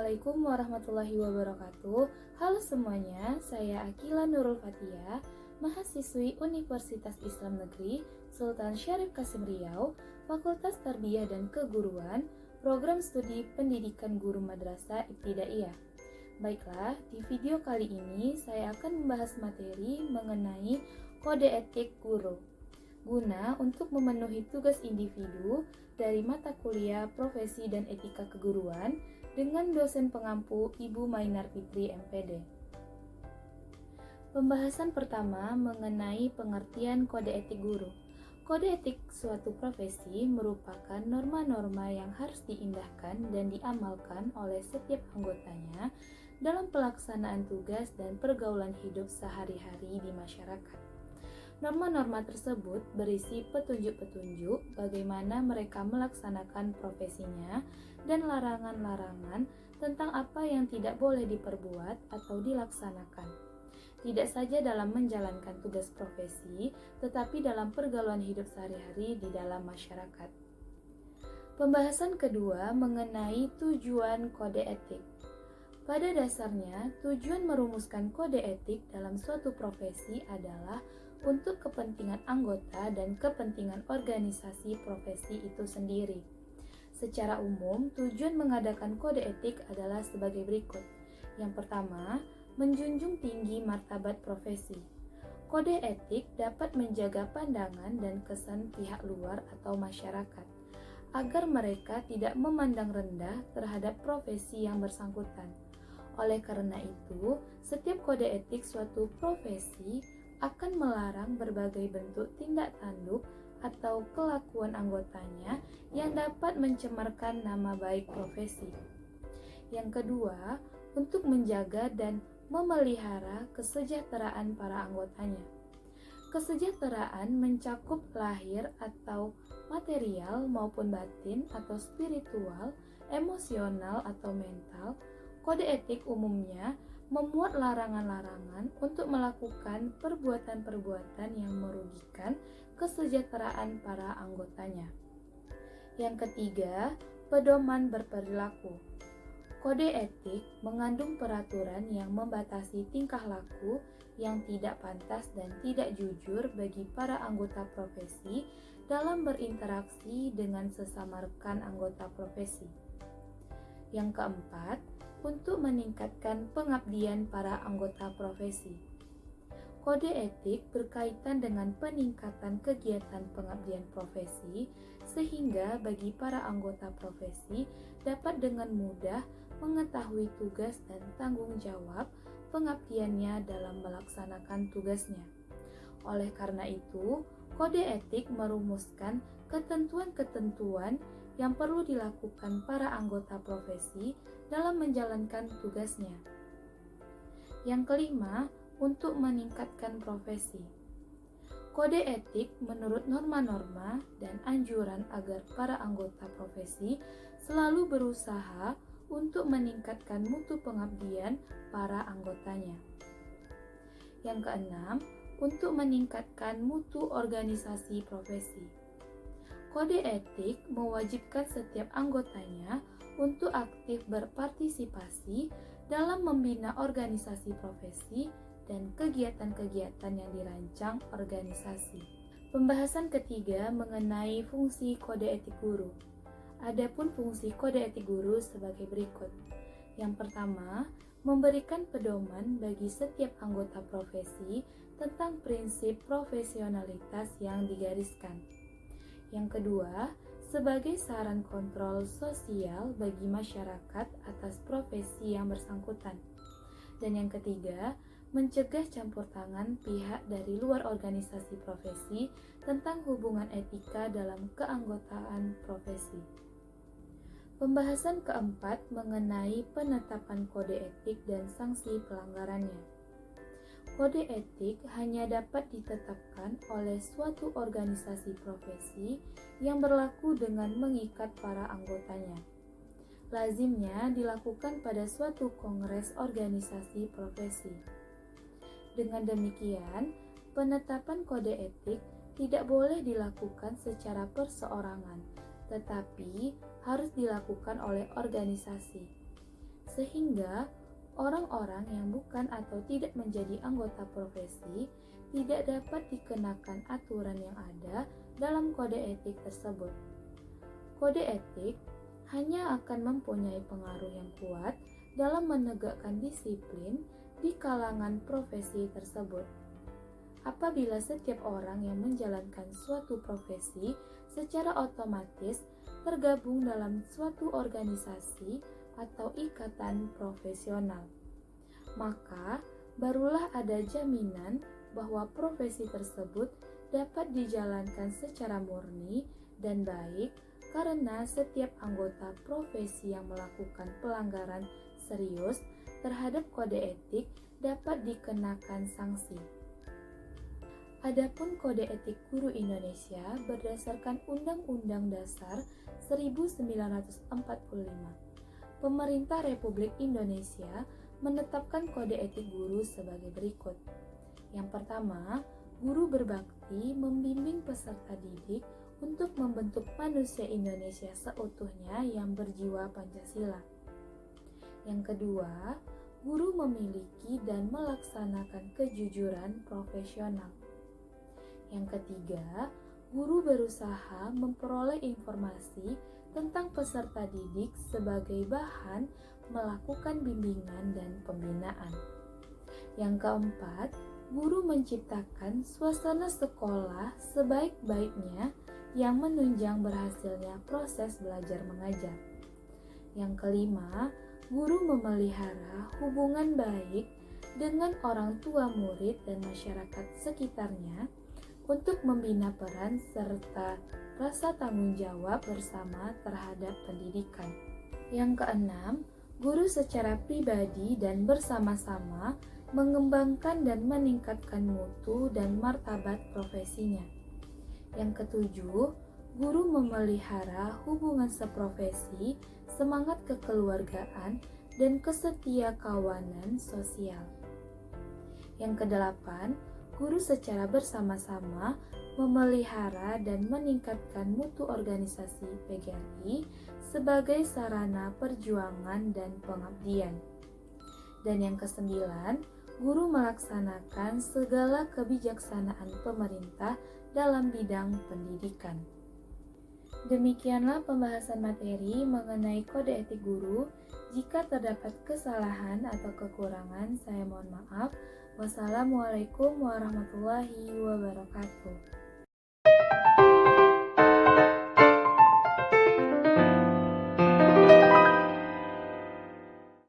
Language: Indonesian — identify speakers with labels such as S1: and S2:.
S1: Assalamualaikum warahmatullahi wabarakatuh. Halo semuanya, saya Akila Nurul Fatia, mahasiswi Universitas Islam Negeri Sultan Syarif Kasim Riau, Fakultas Tarbiyah dan Keguruan, Program Studi Pendidikan Guru Madrasah Ibtidaiyah. Baiklah, di video kali ini saya akan membahas materi mengenai kode etik guru, guna untuk memenuhi tugas individu dari mata kuliah Profesi dan Etika Keguruan dengan dosen pengampu Ibu Mainar Fitri MPD. Pembahasan pertama mengenai pengertian kode etik guru. Kode etik suatu profesi merupakan norma-norma yang harus diindahkan dan diamalkan oleh setiap anggotanya dalam pelaksanaan tugas dan pergaulan hidup sehari-hari di masyarakat. Norma-norma tersebut berisi petunjuk-petunjuk bagaimana mereka melaksanakan profesinya dan larangan-larangan tentang apa yang tidak boleh diperbuat atau dilaksanakan. Tidak saja dalam menjalankan tugas profesi, tetapi dalam pergaulan hidup sehari-hari di dalam masyarakat. Pembahasan kedua mengenai tujuan kode etik. Pada dasarnya, tujuan merumuskan kode etik dalam suatu profesi adalah untuk kepentingan anggota dan kepentingan organisasi profesi itu sendiri. Secara umum, tujuan mengadakan kode etik adalah sebagai berikut. Yang pertama, menjunjung tinggi martabat profesi. Kode etik dapat menjaga pandangan dan kesan pihak luar atau masyarakat, agar mereka tidak memandang rendah terhadap profesi yang bersangkutan. Oleh karena itu, setiap kode etik suatu profesi akan melarang berbagai bentuk tindak tanduk atau kelakuan anggotanya yang dapat mencemarkan nama baik profesi. Yang kedua, untuk menjaga dan memelihara kesejahteraan para anggotanya. Kesejahteraan mencakup lahir atau material maupun batin atau spiritual, emosional atau mental. Kode etik umumnya memuat larangan-larangan untuk melakukan perbuatan-perbuatan yang merugikan kesejahteraan para anggotanya. Yang ketiga, pedoman berperilaku. Kode etik mengandung peraturan yang membatasi tingkah laku yang tidak pantas dan tidak jujur bagi para anggota profesi dalam berinteraksi dengan sesama rekan anggota profesi. Yang keempat, untuk meningkatkan pengabdian para anggota profesi. Kode etik berkaitan dengan peningkatan kegiatan pengabdian profesi, sehingga bagi para anggota profesi dapat dengan mudah mengetahui tugas dan tanggung jawab pengabdiannya dalam melaksanakan tugasnya. Oleh karena itu, kode etik merumuskan ketentuan-ketentuan yang perlu dilakukan para anggota profesi dalam menjalankan tugasnya. Yang kelima, untuk meningkatkan profesi. Kode etik menurut norma-norma dan anjuran agar para anggota profesi selalu berusaha untuk meningkatkan mutu pengabdian para anggotanya. Yang keenam, untuk meningkatkan mutu organisasi profesi. Kode etik mewajibkan setiap anggotanya untuk aktif berpartisipasi dalam membina organisasi profesi dan kegiatan-kegiatan yang dirancang organisasi. Pembahasan ketiga mengenai fungsi kode etik guru. Adapun fungsi kode etik guru sebagai berikut. Yang pertama, memberikan pedoman bagi setiap anggota profesi tentang prinsip profesionalitas yang digariskan. Yang kedua, sebagai saran kontrol sosial bagi masyarakat atas profesi yang bersangkutan. Dan yang ketiga, mencegah campur tangan pihak dari luar organisasi profesi tentang hubungan etika dalam keanggotaan profesi. Pembahasan keempat mengenai penetapan kode etik dan sanksi pelanggarannya. Kode etik hanya dapat ditetapkan oleh suatu organisasi profesi yang berlaku dengan mengikat para anggotanya. Lazimnya dilakukan pada suatu kongres organisasi profesi. Dengan demikian, penetapan kode etik tidak boleh dilakukan secara perseorangan, tetapi harus dilakukan oleh organisasi. sehingga orang-orang yang bukan atau tidak menjadi anggota profesi tidak dapat dikenakan aturan yang ada dalam kode etik tersebut. Kode etik hanya akan mempunyai pengaruh yang kuat dalam menegakkan disiplin di kalangan profesi tersebut. Apabila setiap orang yang menjalankan suatu profesi secara otomatis tergabung dalam suatu organisasi atau ikatan profesional, maka barulah ada jaminan bahwa profesi tersebut dapat dijalankan secara murni dan baik karena setiap anggota profesi yang melakukan pelanggaran serius terhadap kode etik dapat dikenakan sanksi. Adapun Kode Etik Guru Indonesia berdasarkan Undang-Undang Dasar 1945. Pemerintah Republik Indonesia menetapkan kode etik guru sebagai berikut. Yang pertama, guru berbakti membimbing peserta didik untuk membentuk manusia Indonesia seutuhnya yang berjiwa Pancasila. Yang kedua, guru memiliki dan melaksanakan kejujuran profesional. Yang ketiga, guru berusaha memperoleh informasi tentang peserta didik sebagai bahan melakukan bimbingan dan pembinaan. Yang keempat, guru menciptakan suasana sekolah sebaik-baiknya yang menunjang berhasilnya proses belajar mengajar. Yang kelima, guru memelihara hubungan baik dengan orang tua murid dan masyarakat sekitarnya untuk membina peran serta rasa tanggung jawab bersama terhadap pendidikan. Yang keenam, guru secara pribadi dan bersama-sama mengembangkan dan meningkatkan mutu dan martabat profesinya. Yang ketujuh, guru memelihara hubungan seprofesi, semangat kekeluargaan, dan kesetiakawanan sosial. Yang kedelapan, guru secara bersama-sama memelihara dan meningkatkan mutu organisasi PGRI sebagai sarana perjuangan dan pengabdian. Dan yang kesembilan, guru melaksanakan segala kebijaksanaan pemerintah dalam bidang pendidikan. Demikianlah pembahasan materi mengenai kode etik guru. Jika terdapat kesalahan atau kekurangan, saya mohon maaf. Wassalamualaikum warahmatullahi wabarakatuh.